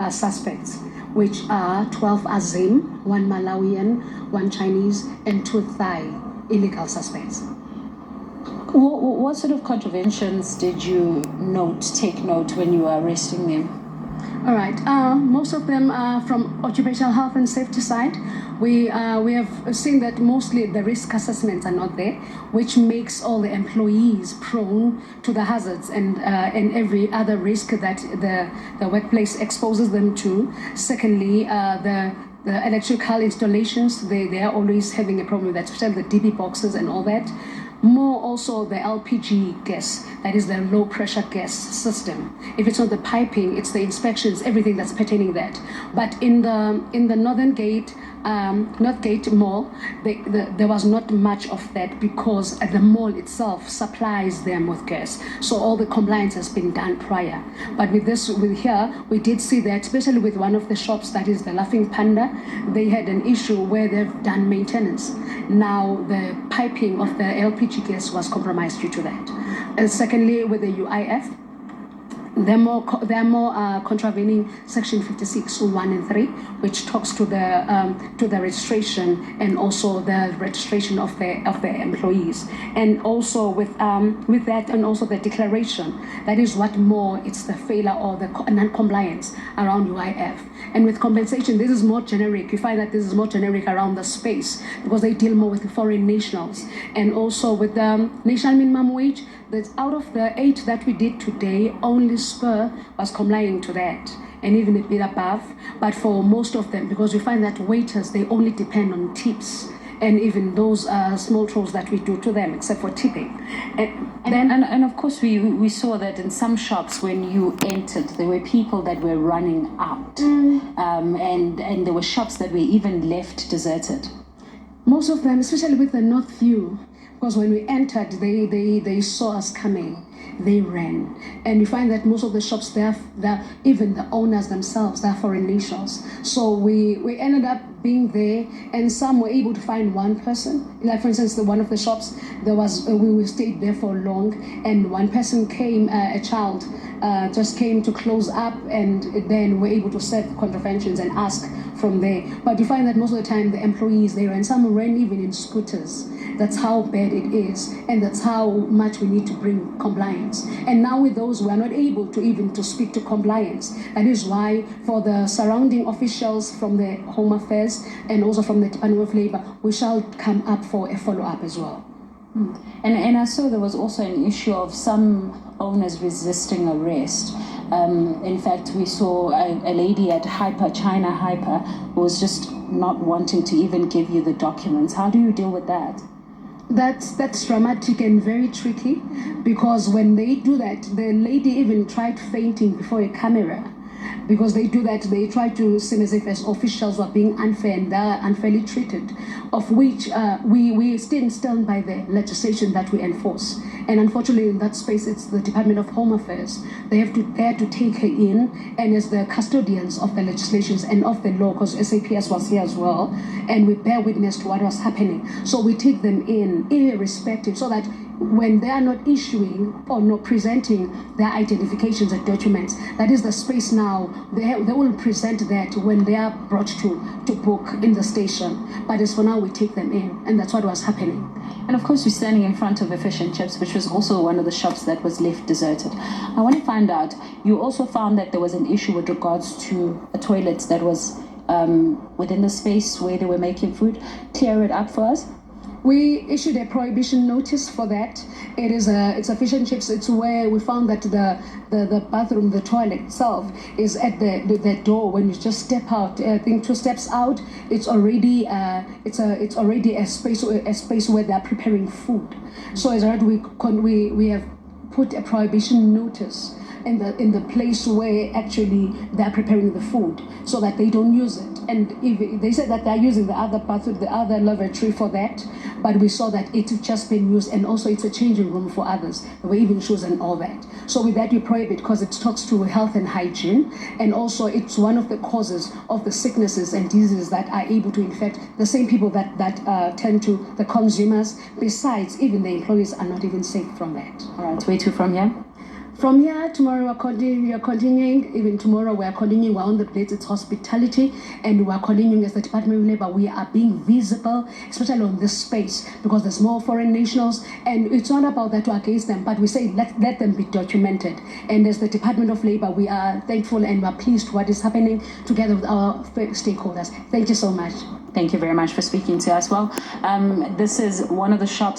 suspects, which are 12 Azim, 1 Malawian, 1 Chinese, and 2 Thai illegal suspects. What sort of contraventions did you take note when you were arresting them? All right. Most of them are from occupational health and safety side. We have seen that mostly the risk assessments are not there, which makes all the employees prone to the hazards and every other risk that the workplace exposes them to. Secondly, the electrical installations, they are always having a problem with that, especially the DB boxes and all that. More also the LPG gas, that is the low pressure gas system. If it's not the piping, it's the inspections, everything that's pertaining that. But in the Northern Gate, North Gate Mall, there was not much of that because the mall itself supplies them with gas. So all the compliance has been done prior. But with here, we did see that, especially with one of the shops, that is the Laughing Panda, they had an issue where they've done maintenance. Now the piping of the LPG gas was compromised due to that. And secondly, with the UIF, they're more contravening Section 56, 1 and 3, which talks to the registration and also the registration of the employees, and also with that, and also the declaration. That is what more, it's the failure or the non-compliance around UIF. And with compensation, this is more generic. You find that this is more generic around the space because they deal more with the foreign nationals, and also with the national minimum wage. That out of the 8 that we did today, only Spur was complying to that, and even a bit above. But for most of them, because we find that waiters, they only depend on tips, and even those small chores that we do to them, except for tipping. And of course, we saw that in some shops when you entered, there were people that were running out, and there were shops that were even left deserted. Most of them, especially with the North View, because when we entered, they saw us coming, they ran. And you find that most of the shops, they're even the owners themselves, they're foreign nationals. So we ended up being there, and some were able to find one person. Like for instance, one of the shops, we stayed there for long, and one person came, a child, just came to close up, and then were able to serve contraventions and ask from there. But you find that most of the time the employees, they ran, some ran even in scooters. That's how bad it is, and that's how much we need to bring compliance. And now with those, we are not able to even to speak to compliance. That is why for the surrounding officials from the Home Affairs and also from the Department of Labor, we shall come up for a follow-up as well. And I saw there was also an issue of some owners resisting arrest. In fact, we saw a lady at China Hyper, who was just not wanting to even give you the documents. How do you deal with that? That's dramatic and very tricky, because when they do that, the lady even tried fainting before a camera. Because they do that, they try to seem as if as officials are being unfair and they're unfairly treated, of which we still stand by the legislation that we enforce. And unfortunately, in that space, it's the Department of Home Affairs. They have to take her in, and as the custodians of the legislations and of the law, because SAPS was here as well, and we bear witness to what was happening. So we take them in, irrespective, so that when they are not issuing or not presenting their identifications and documents, that is the space now, they will present that when they are brought to book in the station. But as for now, we take them in, and that's what was happening. And of course, we're standing in front of a fish and chips, which was also one of the shops that was left deserted. I want to find out, you also found that there was an issue with regards to a toilet that was within the space where they were making food. Clear it up for us. We issued a prohibition notice for that. It's a fish and chips. It's where we found that the bathroom, the toilet itself, is at the door. When you just step out, I think 2 steps out, it's already a space where they are preparing food. So as right, we have put a prohibition notice in the place where actually they are preparing the food, so that they don't use it. And if they said that they are using the other bathroom, the other lavatory for that, but we saw that it's just been used, and also it's a changing room for others. There were even shoes and all that. So with that, we prohibit, because it talks to health and hygiene, and also it's one of the causes of the sicknesses and diseases that are able to infect the same people that tend to the consumers. Besides, even the employees are not even safe from that. All right, where to from here? From here, tomorrow we are continuing. Even tomorrow we are continuing. We're on the plate. It's hospitality, and we are continuing as the Department of Labor. We are being visible, especially on this space, because there's more foreign nationals, and it's not about that to against them, but we say let them be documented. And as the Department of Labor, we are thankful and we are pleased with what is happening together with our stakeholders. Thank you so much. Thank you very much for speaking to us. Well, this is one of the shops